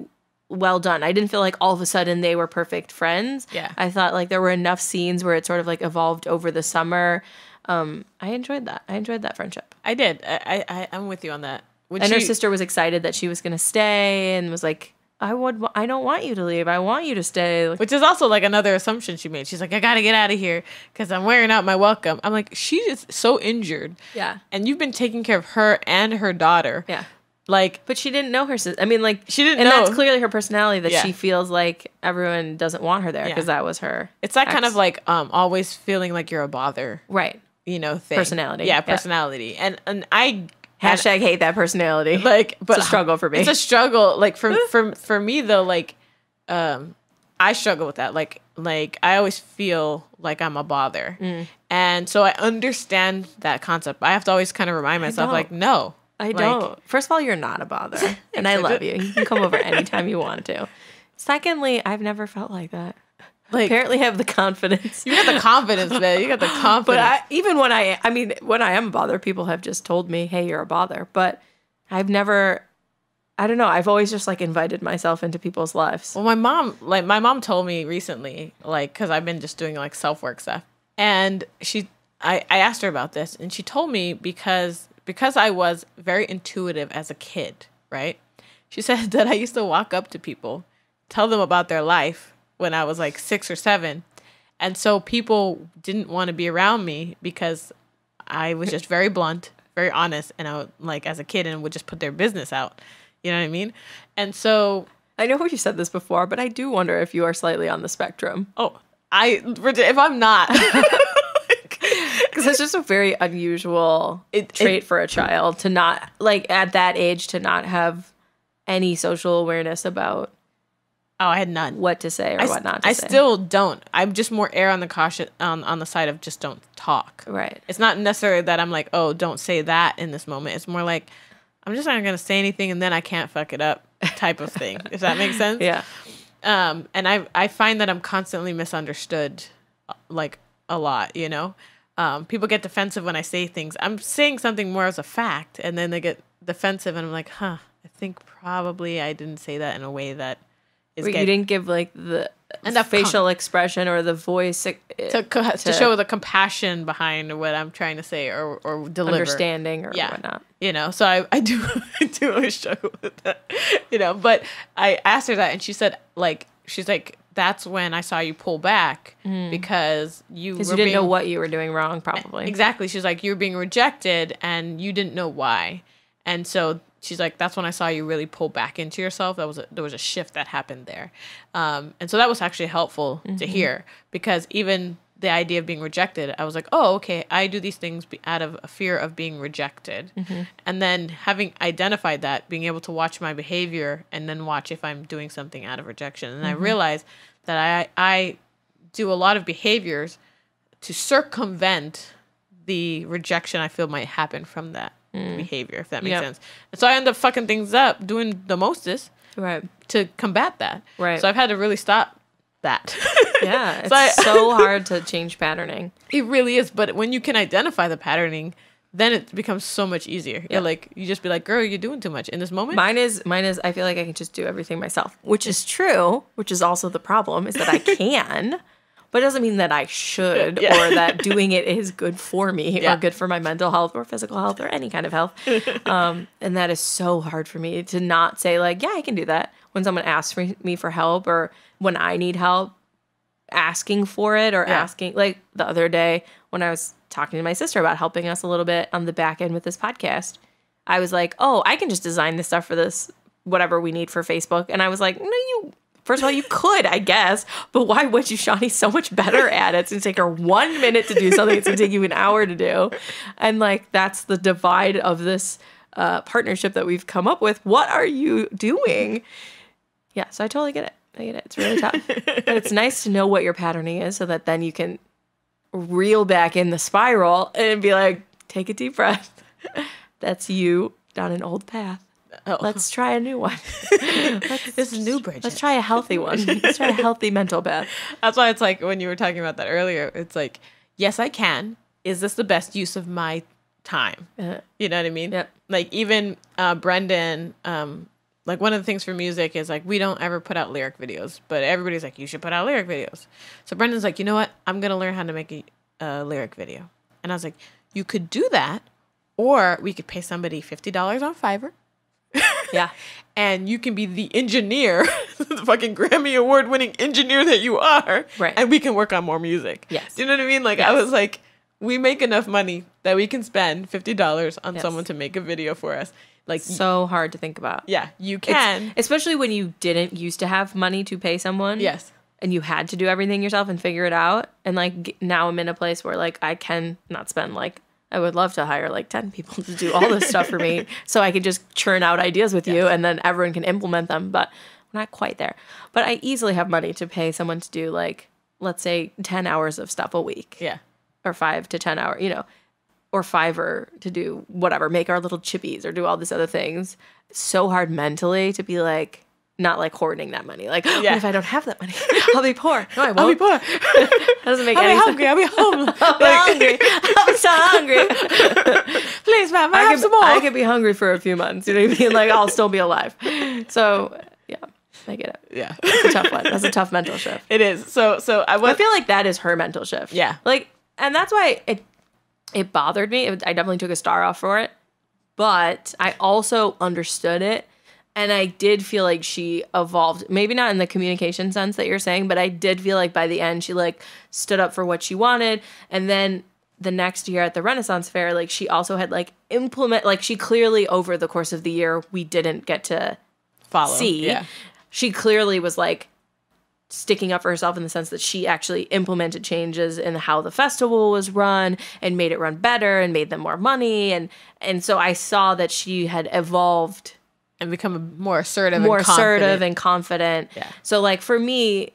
A: well done. I didn't feel like all of a sudden they were perfect friends. Yeah. I thought like there were enough scenes where it sort of like evolved over the summer. I enjoyed that. I enjoyed that friendship.
B: I did. I'm with you on that.
A: And her sister was excited that she was going to stay and was like, I don't want you to leave. I want you to stay.
B: Which is also like another assumption she made. She's like, I got to get out of here because I'm wearing out my welcome. I'm like, she is so injured. Yeah. And you've been taking care of her and her daughter. Yeah. Like,
A: but she didn't know her sister. I mean, like,
B: she didn't know.
A: And that's clearly her personality that she feels like everyone doesn't want her there because that was her.
B: It's that kind of like always feeling like you're a bother.
A: Right.
B: You know, thing.
A: Personality.
B: Yeah, personality. Yeah. And I...
A: Hashtag hate that personality. Like, but it's a struggle for me.
B: It's a struggle. Like for me though, like, I struggle with that. Like I always feel like I'm a bother, and so I understand that concept. I have to always kind of remind myself, like, no,
A: I don't. First of all, you're not a bother, and I love you. You can come over anytime you want to. Secondly, I've never felt like that. Like, apparently have the confidence.
B: You got the confidence, man. You got the confidence.
A: But when I am a bother, people have just told me, hey, you're a bother. But I've never, I don't know. I've always just like invited myself into people's lives.
B: Well, my mom told me recently, like, cause I've been just doing like self-work stuff. And I asked her about this and she told me because I was very intuitive as a kid, right? She said that I used to walk up to people, tell them about their life when I was like 6 or 7. And so people didn't want to be around me because I was just very blunt, very honest. And I would, like, as a kid, and would just put their business out. You know what I mean? And so
A: I know you said this before, but I do wonder if you are slightly on the spectrum.
B: Oh, if I'm not,
A: because it's just a very unusual trait for a child to not, like, at that age, to not have any social awareness about.
B: Oh, I had none.
A: What to say or what not to say.
B: I still don't. I'm just more err on the caution on the side of just don't talk.
A: Right.
B: It's not necessarily that I'm like, oh, don't say that in this moment. It's more like I'm just not gonna say anything and then I can't fuck it up type of thing. If that makes sense.
A: Yeah.
B: And I find that I'm constantly misunderstood, like a lot. You know, people get defensive when I say things. I'm saying something more as a fact, and then they get defensive, and I'm like, I think probably I didn't say that in a way that.
A: You didn't give like the facial expression or the voice
B: to show the compassion behind what I'm trying to say or deliver.
A: Understanding or whatnot.
B: You know, so I do always struggle with that. You know, but I asked her that and she said, like, she's like, that's when I saw you pull back because you
A: didn't know what you were doing wrong, probably.
B: Exactly. She's like, you were being rejected and you didn't know why. And so she's like, that's when I saw you really pull back into yourself. There was a shift that happened there. And so that was actually helpful to hear, because even the idea of being rejected, I was like, oh, okay, I do these things out of a fear of being rejected. And then having identified that, being able to watch my behavior and then watch if I'm doing something out of rejection. And I realized that I do a lot of behaviors to circumvent the rejection I feel might happen from that behavior, if that makes sense. And so I end up fucking things up, doing the mostest to combat that.
A: Right.
B: So I've had to really stop that.
A: Yeah, it's so hard to change patterning.
B: It really is. But when you can identify the patterning, then it becomes so much easier. Yeah. Like, you just be like, girl, you're doing too much in this moment.
A: Mine is, I feel like I can just do everything myself, which is true, which is also the problem, is that I can, but it doesn't mean that I should or that doing it is good for me or good for my mental health or physical health or any kind of health. And that is so hard for me to not say, like, yeah, I can do that. When someone asks me for help, or when I need help, asking for it, or asking, like the other day when I was talking to my sister about helping us a little bit on the back end with this podcast, I was like, oh, I can just design this stuff for this, whatever we need for Facebook. And I was like, no, first of all, you could, I guess, but why would you? Shawnee's so much better at it. It's going to take her 1 minute to do something. It's going to take you an hour to do. And like, that's the divide of this partnership that we've come up with. What are you doing? Yeah, so I totally get it. I get it. It's really tough. But it's nice to know what your patterning is, so that then you can reel back in the spiral and be like, take a deep breath. That's you down an old path. Oh. Let's try a new one.
B: This is new bridge.
A: Let's try a healthy one. Let's try a healthy mental path.
B: That's why it's like, when you were talking about that earlier, it's like, yes, I can. Is this the best use of my time? You know what I mean?
A: Yep.
B: Like, even Brendan, like, one of the things for music is, like, we don't ever put out lyric videos, but everybody's like, you should put out lyric videos. So Brendan's like, you know what? I'm going to learn how to make a lyric video. And I was like, you could do that, or we could pay somebody $50 on Fiverr.
A: Yeah.
B: And you can be the engineer, the fucking Grammy Award winning engineer that you are.
A: Right.
B: And we can work on more music.
A: Yes.
B: Do you know what I mean? Like, I was like, we make enough money that we can spend $50 on someone to make a video for us. Like,
A: so hard to think about.
B: Yeah, you can.
A: Especially when you didn't used to have money to pay someone.
B: Yes.
A: And you had to do everything yourself and figure it out. And like, now I'm in a place where like, I can not spend, like, I would love to hire like 10 people to do all this stuff for me, so I could just churn out ideas with you, and then everyone can implement them. But we're not quite there. But I easily have money to pay someone to do, like, let's say 10 hours of stuff a week.
B: Yeah.
A: Or 5 to 10 hours, you know. Or Fiverr to do whatever, make our little chippies or do all these other things. It's so hard mentally to be like, not like hoarding that money. Like, what if I don't have that money? I'll be poor. No, I won't.
B: I'll be poor.
A: That doesn't make any sense.
B: I'll be hungry.
A: I'll be hungry. I'm so hungry.
B: Please, ma'am, I have some more.
A: I could be hungry for a few months. You know what I mean? Like, I'll still be alive. So, yeah, I get it.
B: Yeah.
A: That's a tough one. That's a tough mental shift.
B: It is. So I
A: feel like that is her mental shift.
B: Yeah.
A: Like, and that's why it bothered me. I definitely took a star off for it, but I also understood it. And I did feel like she evolved, maybe not in the communication sense that you're saying, but I did feel like by the end she like stood up for what she wanted. And then the next year at the Renaissance Fair, like she also had like like she clearly over the course of the year, we didn't get to see. Yeah. She clearly was like sticking up for herself in the sense that she actually implemented changes in how the festival was run and made it run better and made them more money. And so I saw that she had evolved
B: and become more assertive
A: and confident. Yeah. So like for me,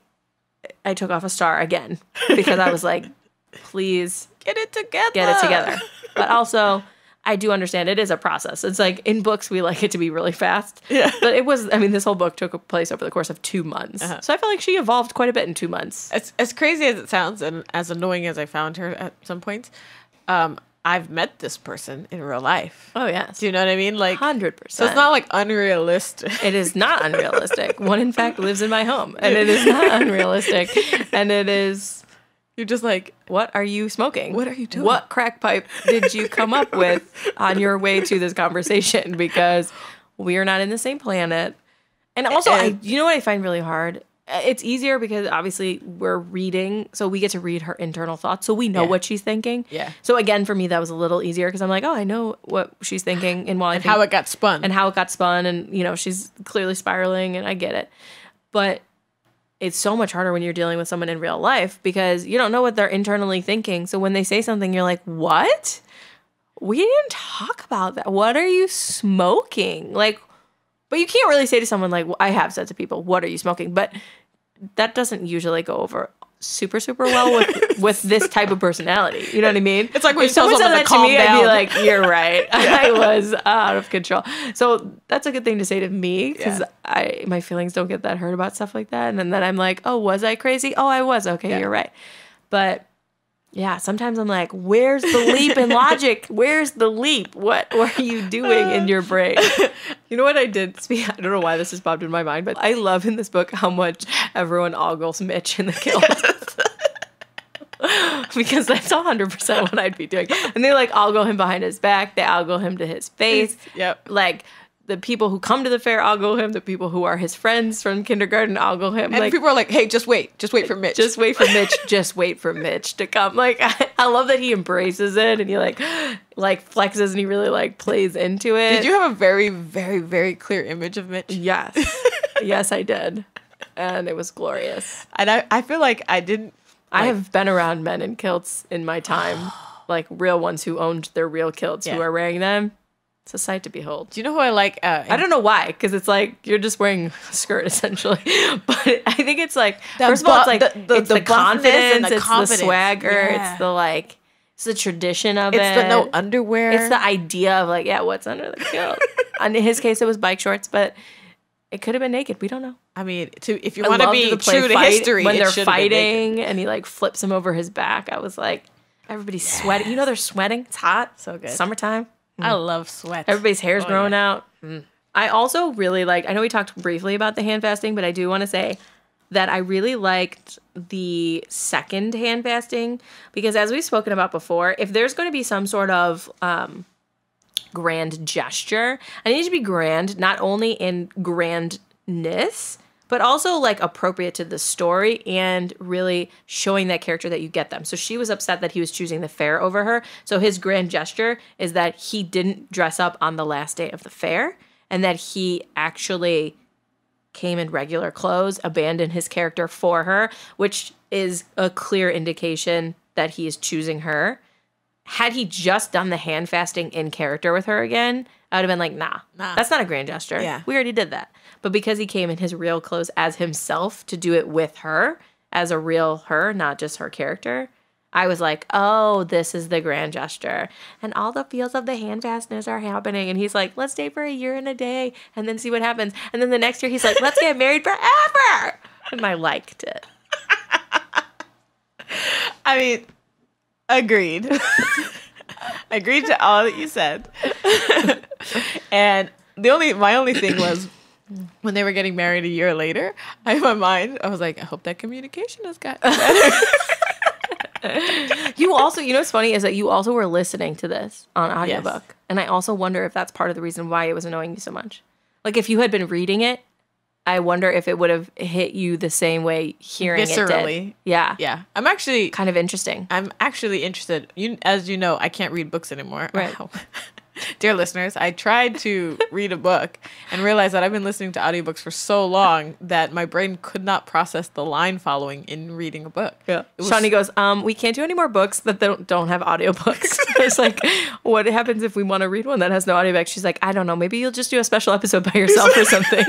A: I took off a star again because I was like, please
B: get it together.
A: But also, I do understand it is a process. It's like in books, we like it to be really fast. Yeah. But it was, I mean, this whole book took place over the course of 2 months. Uh-huh. So I feel like she evolved quite a bit in 2 months.
B: As crazy as it sounds and as annoying as I found her at some points, I've met this person in real life.
A: Oh, yes.
B: Do you know what I mean? Like
A: 100%.
B: So it's not like unrealistic.
A: It is not unrealistic. One, in fact, lives in my home. And it is not unrealistic. And it is...
B: You're just like,
A: what are you smoking?
B: What are you doing?
A: What crack pipe did you come up with on your way to this conversation? Because we are not in the same planet. And also, you know what I find really hard it's easier because obviously we're reading, so we get to read her internal thoughts, so we know what she's thinking.
B: Yeah.
A: So again, for me, that was a little easier because I'm like, oh, I know what she's thinking and
B: how it got spun.
A: And, you know, she's clearly spiraling, and I get it. But it's so much harder when you're dealing with someone in real life because you don't know what they're internally thinking. So when they say something, you're like, what? We didn't talk about that. What are you smoking? Like, but you can't really say to someone like, I have said to people, what are you smoking? But that doesn't usually go over super, super well with this type of personality. You know what I mean?
B: It's like when
A: if someone said that to me,
B: down.
A: I'd be like, you're right. I was out of control. So that's a good thing to say to me because my feelings don't get that hurt about stuff like that. And then I'm like, oh, was I crazy? Oh, I was. Okay, you're right. But yeah, sometimes I'm like, where's the leap in logic? Where's the leap? What are you doing in your brain? You know what I did? I don't know why this has popped in my mind, but I love in this book how much everyone ogles Mitch in the kilt. Because that's 100% what I'd be doing. And they like ogle him behind his back. They ogle him to his face.
B: Yep.
A: Like the people who come to the fair ogle him. The people who are his friends from kindergarten ogle him.
B: And
A: like,
B: people are like, hey, just wait for Mitch.
A: Just wait for Mitch. Just wait for Mitch to come. Like, I love that he embraces it and he like flexes and he really like plays into it.
B: Did you have a very, very, very clear image of Mitch?
A: Yes. Yes, I did. And it was glorious.
B: And I feel like I didn't.
A: I have been around men in kilts in my time, like real ones who owned their real kilts who are wearing them. It's a sight to behold.
B: Do you know who I like?
A: I don't know why, because it's like you're just wearing a skirt essentially. But I think it's like first of all, it's like it's the confidence, it's the swagger, it's the like, it's the tradition of it.
B: It's the no underwear.
A: It's the idea of like, what's under the kilt. In his case, it was bike shorts, but it could have been naked. We don't know.
B: I mean, if you want to be true to history,
A: when they're fighting and he like flips him over his back, I was like, everybody's sweating. You know they're sweating. It's hot.
B: So good.
A: Summertime.
B: I love sweat.
A: Everybody's hair's growing out. I also really liked, I know we talked briefly about the hand fasting, but I do want to say that I really liked the second hand fasting because as we've spoken about before, if there's going to be some sort of grand gesture, I need it to be grand, not only in grandness, but also like appropriate to the story and really showing that character that you get them. So she was upset that he was choosing the fair over her. So his grand gesture is that he didn't dress up on the last day of the fair and that he actually came in regular clothes, abandoned his character for her, which is a clear indication that he is choosing her. Had he just done the hand fasting in character with her again, I would have been like, nah, that's not a grand gesture.
B: Yeah.
A: We already did that. But because he came in his real clothes as himself to do it with her, as a real her, not just her character, I was like, oh, this is the grand gesture. And all the feels of the hand fastness are happening. And he's like, let's date for a year and a day and then see what happens. And then the next year he's like, let's get married forever. And I liked it.
B: I mean, agreed. Agreed to all that you said. And my only thing was when they were getting married a year later, in my mind, I was like, I hope that communication has gotten better.
A: You also, you know what's funny is that you also were listening to this on audiobook. Yes. And I also wonder if that's part of the reason why it was annoying you so much. Like if you had been reading it, I wonder if it would have hit you the same way hearing
B: viscerally.
A: It did. Yeah.
B: Yeah. I'm actually
A: kind of interesting.
B: I'm actually interested. As you know, I can't read books anymore.
A: Right.
B: Dear listeners, I tried to read a book and realized that I've been listening to audiobooks for so long that my brain could not process the line following in reading a book.
A: Yeah. Shawnee goes, we can't do any more books that don't have audiobooks. It's like, what happens if we want to read one that has no audiobook? She's like, I don't know. Maybe you'll just do a special episode by yourself or something.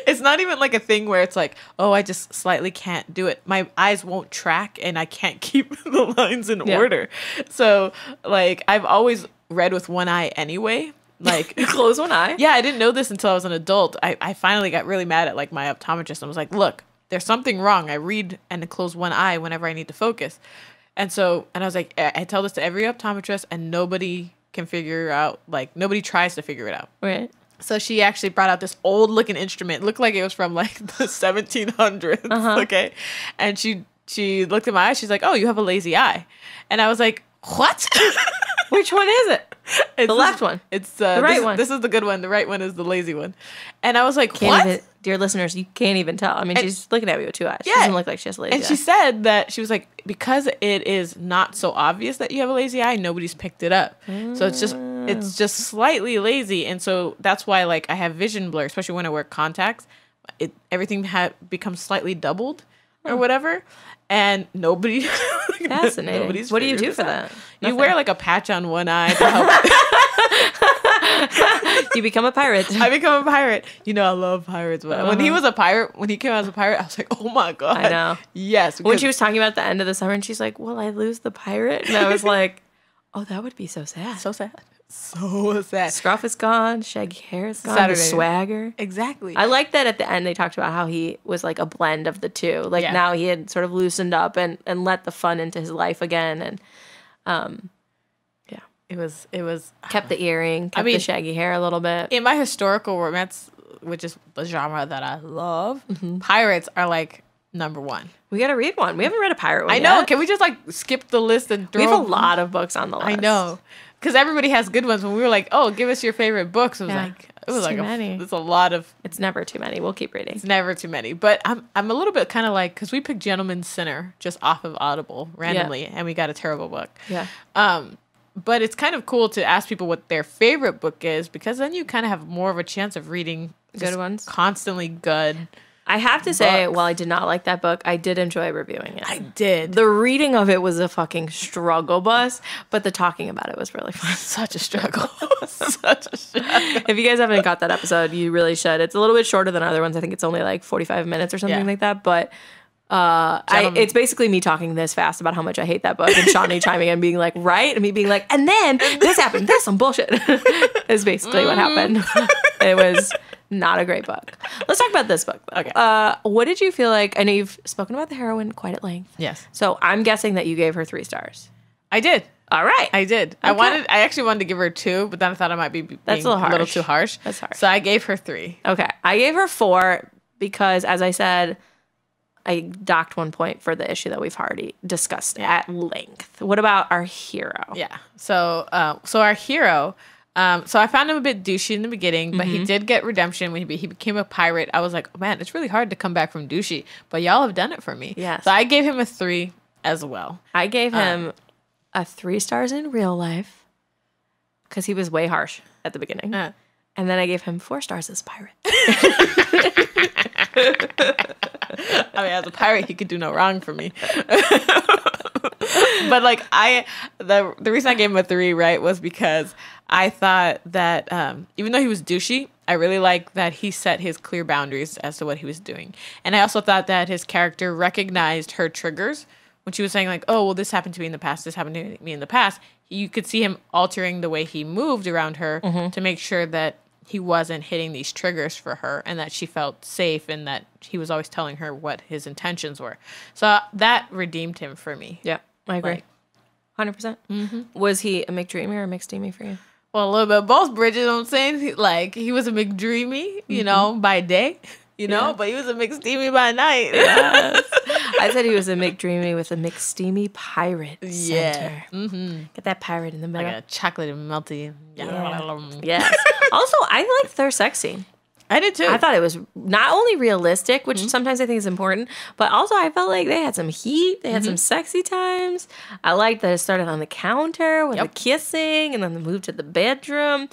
B: It's not even like a thing where it's like, oh, I just slightly can't do it. My eyes won't track and I can't keep the lines in order. So like I've always read with one eye anyway. Like
A: close one eye.
B: Yeah, I didn't know this until I was an adult. I finally got really mad at like my optometrist and was like, look, there's something wrong. I read and close one eye whenever I need to focus. And I was like, I tell this to every optometrist and nobody can figure out, like nobody tries to figure it out.
A: Right.
B: So she actually brought out this old looking instrument. It looked like it was from like the 1700s. Uh-huh. Okay. And she looked at my eye. She's like, oh, you have a lazy eye. And I was like, what?
A: Which one is it? The left one.
B: It's
A: the right one.
B: This is the good one. The right one is the lazy one. And I was like,
A: can't
B: what?
A: Even, dear listeners, you can't even tell. I mean, she's looking at me with two eyes.
B: Yeah.
A: She doesn't look like she has a lazy eye.
B: And she said that she was like, because it is not so obvious that you have a lazy eye, nobody's picked it up. So it's just slightly lazy. And so that's why like I have vision blur, especially when I wear contacts. Everything becomes slightly doubled or whatever. And nobody
A: fascinating. What do you do for that?
B: You wear like a patch on one eye to help.
A: You become a pirate.
B: I become a pirate. You know, I love pirates. But when he was a pirate, when he came out as a pirate, I was like, oh my God.
A: I know.
B: Yes.
A: When she was talking about the end of the summer and she's like, will I lose the pirate? And I was like, oh, that would be so sad.
B: So sad. So sad.
A: Scruff is gone. Shaggy hair is gone.
B: Saturday.
A: The swagger.
B: Exactly.
A: I like that at the end they talked about how he was like a blend of the two. Like now he had sort of loosened up and let the fun into his life again. And
B: it was
A: kept the earring, kept the shaggy hair a little bit.
B: In my historical romance, which is the genre that I love, pirates are like number one.
A: We got to read one. We haven't read a pirate one
B: I know.
A: Yet.
B: Can we just like skip the list and throw?
A: We have a lot of books on the list.
B: I know. Because everybody has good ones. When we were like, oh, give us your favorite books. It was like
A: many.
B: There's a lot of.
A: It's never too many. We'll keep reading.
B: It's never too many. But I'm a little bit kind of like, because we picked Gentleman's Sinner just off of Audible randomly, and we got a terrible book.
A: Yeah.
B: But it's kind of cool to ask people what their favorite book is, because then you kind of have more of a chance of reading
A: good ones,
B: constantly good.
A: I have to say, while I did not like that book, I did enjoy reviewing it.
B: I did.
A: The reading of it was a fucking struggle bus, but the talking about it was really fun.
B: Such a struggle. Such a struggle.
A: If you guys haven't got that episode, you really should. It's a little bit shorter than other ones. I think it's only like 45 minutes or something like that. But it's basically me talking this fast about how much I hate that book, and Shawnee chiming in and being like, right? And me being like, and then this happened. That's some bullshit. Is basically what happened. It was not a great book. Let's talk about this book, though.
B: Okay.
A: What did you feel like? I know you've spoken about the heroine quite at length.
B: Yes.
A: So I'm guessing that you gave her 3 stars.
B: I did.
A: All right.
B: I did.
A: Okay.
B: I actually wanted to give her 2, but then I thought I might be being
A: That's a little
B: too harsh.
A: That's harsh.
B: So I gave her 3.
A: Okay. I gave her 4 because, as I said, I docked 1 point for the issue that we've already discussed at length. What about our hero?
B: Yeah. So our hero, so I found him a bit douchey in the beginning, but he did get redemption when he became a pirate. I was like, oh, man, it's really hard to come back from douchey, but y'all have done it for me.
A: Yes.
B: So I gave him a 3 as well.
A: I gave him a 3 stars in real life because he was way harsh at the beginning. And then I gave him 4 stars as pirate.
B: I mean, as a pirate, he could do no wrong for me. But like the reason I gave him a 3, right, was because I thought that even though he was douchey, I really like that he set his clear boundaries as to what he was doing. And I also thought that his character recognized her triggers when she was saying like, oh, well, this happened to me in the past, this happened to me in the past. You could see him altering the way he moved around her to make sure that he wasn't hitting these triggers for her and that she felt safe and that he was always telling her what his intentions were. So that redeemed him for me.
A: Yeah, I agree. 100%. Was he a McDreamy or a McSteamy for you?
B: Well, a little bit of both, Bridget. You know what I'm saying? He was a McDreamy, you know, by day, you know, but he was a McSteamy by night.
A: Yes. I said he was a McDreamy with a McSteamy pirate center. Get that pirate in the middle.
B: Like a chocolate and melty.
A: Yes. Also, I liked their sex scene.
B: I did too.
A: I thought it was not only realistic, which sometimes I think is important, but also I felt like they had some heat. They had some sexy times. I liked that it started on the counter with the kissing and then the move to the bedroom.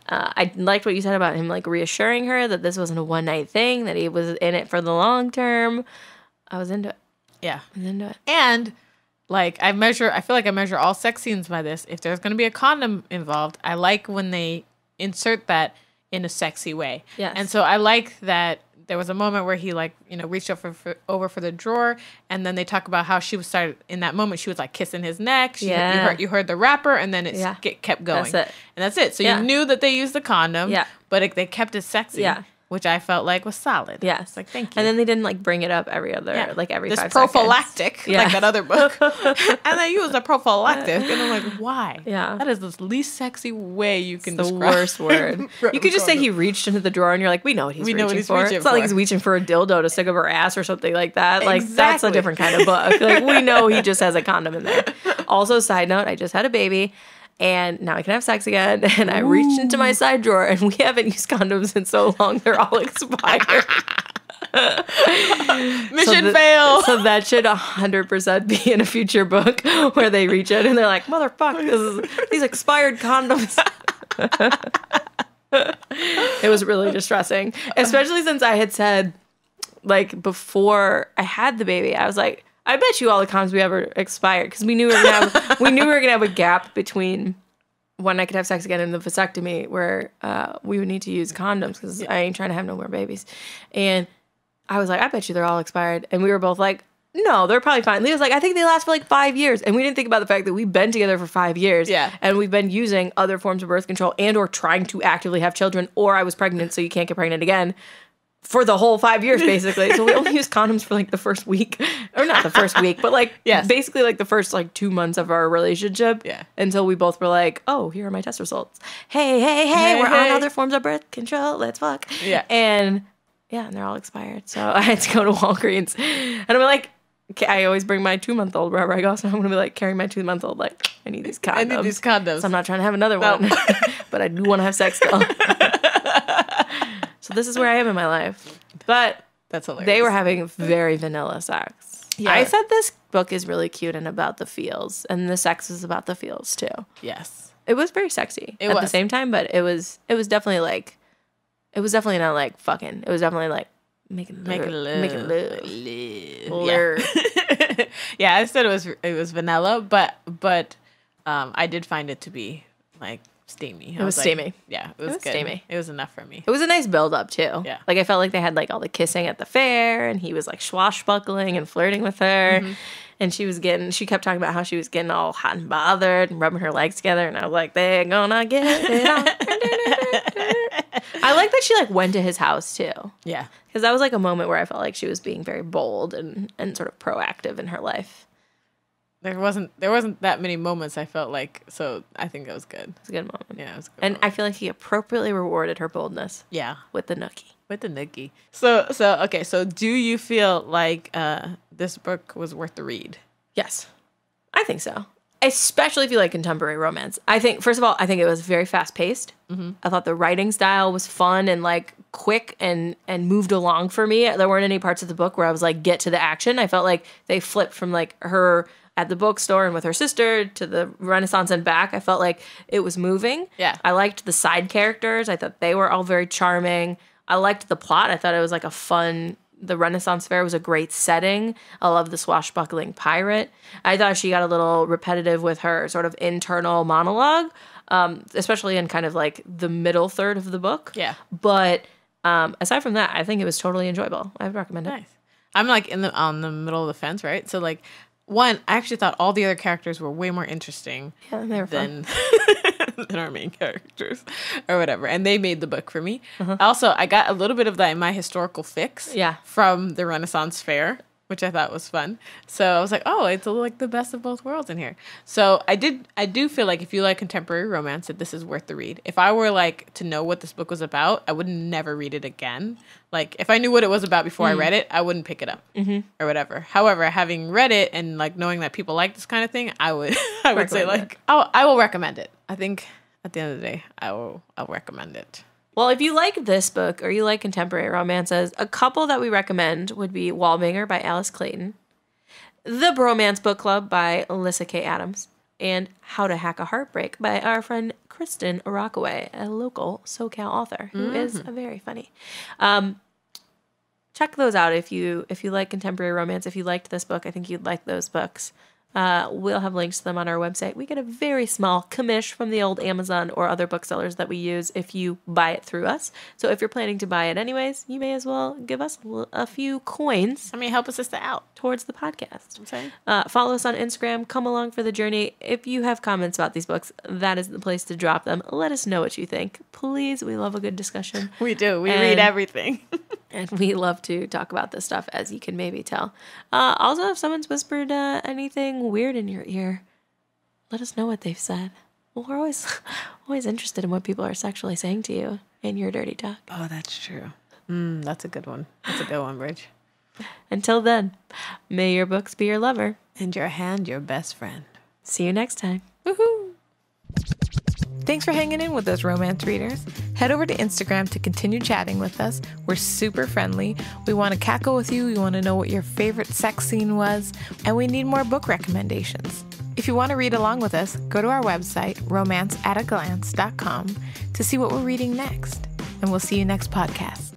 A: I liked what you said about him like reassuring her that this wasn't a one-night thing, that he was in it for the long term. I was into it.
B: Yeah.
A: I was into it.
B: And like I feel like I measure all sex scenes by this. If there's going to be a condom involved, I like when they insert that in a sexy way.
A: Yes.
B: And so I like that there was a moment where he like, you know, reached over for the drawer, and then they talk about how she was started in that moment. She was like kissing his neck. You heard the wrapper, and then it kept going.
A: That's it.
B: And that's it. So you knew that they used the condom, but they kept it sexy. Yeah. Which I felt like was solid.
A: Yes.
B: Like, thank you.
A: And then they didn't like bring it up every 5
B: this
A: seconds.
B: prophylactic, like that other book. And they used a prophylactic. And I'm like, why?
A: Yeah.
B: That is the least sexy way you can
A: it's
B: describe.
A: The worst word. You could just say he reached into the drawer and you're like, we know what he's reaching for. It's not like he's reaching for a dildo to stick up her ass or something like that. Like, that's a different kind of book. Like, we know he just has a condom in there. Also, side note, I just had a baby. And now I can have sex again. And I reached into my side drawer, and we haven't used condoms in so long, they're all expired.
B: Mission fail.
A: So that should 100% be in a future book where they reach in and they're like, motherfucker, these expired condoms. It was really distressing, especially since I had said, like, before I had the baby, I was like, I bet you all the condoms we ever expired, because we knew we were gonna have a gap between when I could have sex again and the vasectomy, where we would need to use condoms because I ain't trying to have no more babies. And I was like, I bet you they're all expired. And we were both like, no, they're probably fine. Leah's like, I think they last for like 5 years. And we didn't think about the fact that we've been together for 5 years.
B: Yeah.
A: And we've been using other forms of birth control and or trying to actively have children, or I was pregnant so you can't get pregnant again, for the whole 5 years, basically. So we only used condoms for like the first week. Or not the first week, but like basically like the first like 2 months of our relationship.
B: Yeah.
A: Until we both were like, oh, here are my test results. Hey, we're on other forms of birth control. Let's fuck.
B: Yeah.
A: And they're all expired. So I had to go to Walgreens. And I'm like, I always bring my 2-month-old wherever I go. So I'm going to be like carrying my 2-month-old, like, I need these condoms. So I'm not trying to have another one. But I do want to have sex still. So this is where I am in my life. But
B: that's hilarious.
A: They were having very vanilla sex. Yeah. I said this book is really cute and about the feels. And the sex is about the feels, too.
B: Yes.
A: It was very sexy at the same time. But it was definitely like, it was definitely not like fucking. It was definitely like making love.
B: Yeah, I said it was vanilla, but I did find it to be like steamy.
A: It was steamy.
B: Yeah, it was good.
A: Steamy.
B: It was enough for me.
A: It was a nice build up too.
B: Yeah,
A: like I felt like they had like all the kissing at the fair, and he was like swashbuckling and flirting with her. Mm-hmm. And she kept talking about how she was getting all hot and bothered and rubbing her legs together. And I was like, they're gonna get it on. I like that she like went to his house too.
B: Yeah.
A: Because that was like a moment where I felt like she was being very bold and sort of proactive in her life.
B: There wasn't that many moments I felt like, so I think it was good.
A: It's a good moment.
B: Yeah, it was a good
A: moment. I feel like he appropriately rewarded her boldness.
B: Yeah.
A: With the nookie.
B: So okay, so do you feel like this book was worth the read?
A: Yes. I think so. Especially if you like contemporary romance. I think, first of all, it was very fast-paced. Mm-hmm. I thought the writing style was fun and, like, quick and moved along for me. There weren't any parts of the book where I was like, get to the action. I felt like they flipped from, like, her at the bookstore and with her sister to the Renaissance and back. I felt like it was moving.
B: Yeah.
A: I liked the side characters. I thought they were all very charming. I liked the plot. I thought it was, like, the Renaissance fair was a great setting. I love the swashbuckling pirate. I thought she got a little repetitive with her sort of internal monologue, especially in kind of like the middle third of the book.
B: Yeah.
A: But aside from that, I think it was totally enjoyable. I would recommend it.
B: Nice. I'm like on the middle of the fence, right? So like, one, I actually thought all the other characters were way more interesting than our main characters or whatever. And they made the book for me. Uh-huh. Also, I got a little bit of that in my historical fix from the Renaissance fair, which I thought was fun. So I was like, oh, it's like the best of both worlds in here. So I do feel like if you like contemporary romance, that this is worth the read. If I were like to know what this book was about, I would never read it again. Like if I knew what it was about before I read it, I wouldn't pick it up or whatever. However, having read it and like knowing that people like this kind of thing, I would say like, I will recommend it. I think at the end of the day, I'll recommend it.
A: Well, if you like this book or you like contemporary romances, a couple that we recommend would be Wallbanger by Alice Clayton, The Bromance Book Club by Alyssa K. Adams, and How to Hack a Heartbreak by our friend Kristen Rockaway, a local SoCal author who is very funny. Check those out if you like contemporary romance. If you liked this book, I think you'd like those books. We'll have links to them on our website. We get a very small commish from the old Amazon or other booksellers that we use if you buy it through us. So if you're planning to buy it anyways, you may as well give us a few coins.
B: I mean, help us sister out
A: towards the podcast.
B: Okay.
A: Follow us on Instagram. Come along for the journey. If you have comments about these books, that is the place to drop them. Let us know what you think. Please, we love a good discussion.
B: We do. We read everything.
A: And we love to talk about this stuff, as you can maybe tell. Also, if someone's whispered anything weird in your ear, let us know what they've said. Well, we're always interested in what people are sexually saying to you in your dirty talk.
B: Oh, that's true. That's a good one. That's a good one, Bridge.
A: Until then, may your books be your lover.
B: And your hand your best friend.
A: See you next time.
B: Woohoo! Thanks for hanging in with us, romance readers. Head over to Instagram to continue chatting with us. We're super friendly. We want to cackle with you. We want to know what your favorite sex scene was. And we need more book recommendations. If you want to read along with us, go to our website, romanceataglance.com, to see what we're reading next. And we'll see you next podcast.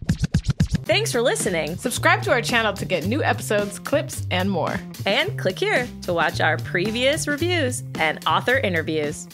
A: Thanks for listening.
B: Subscribe to our channel to get new episodes, clips, and more.
A: And click here to watch our previous reviews and author interviews.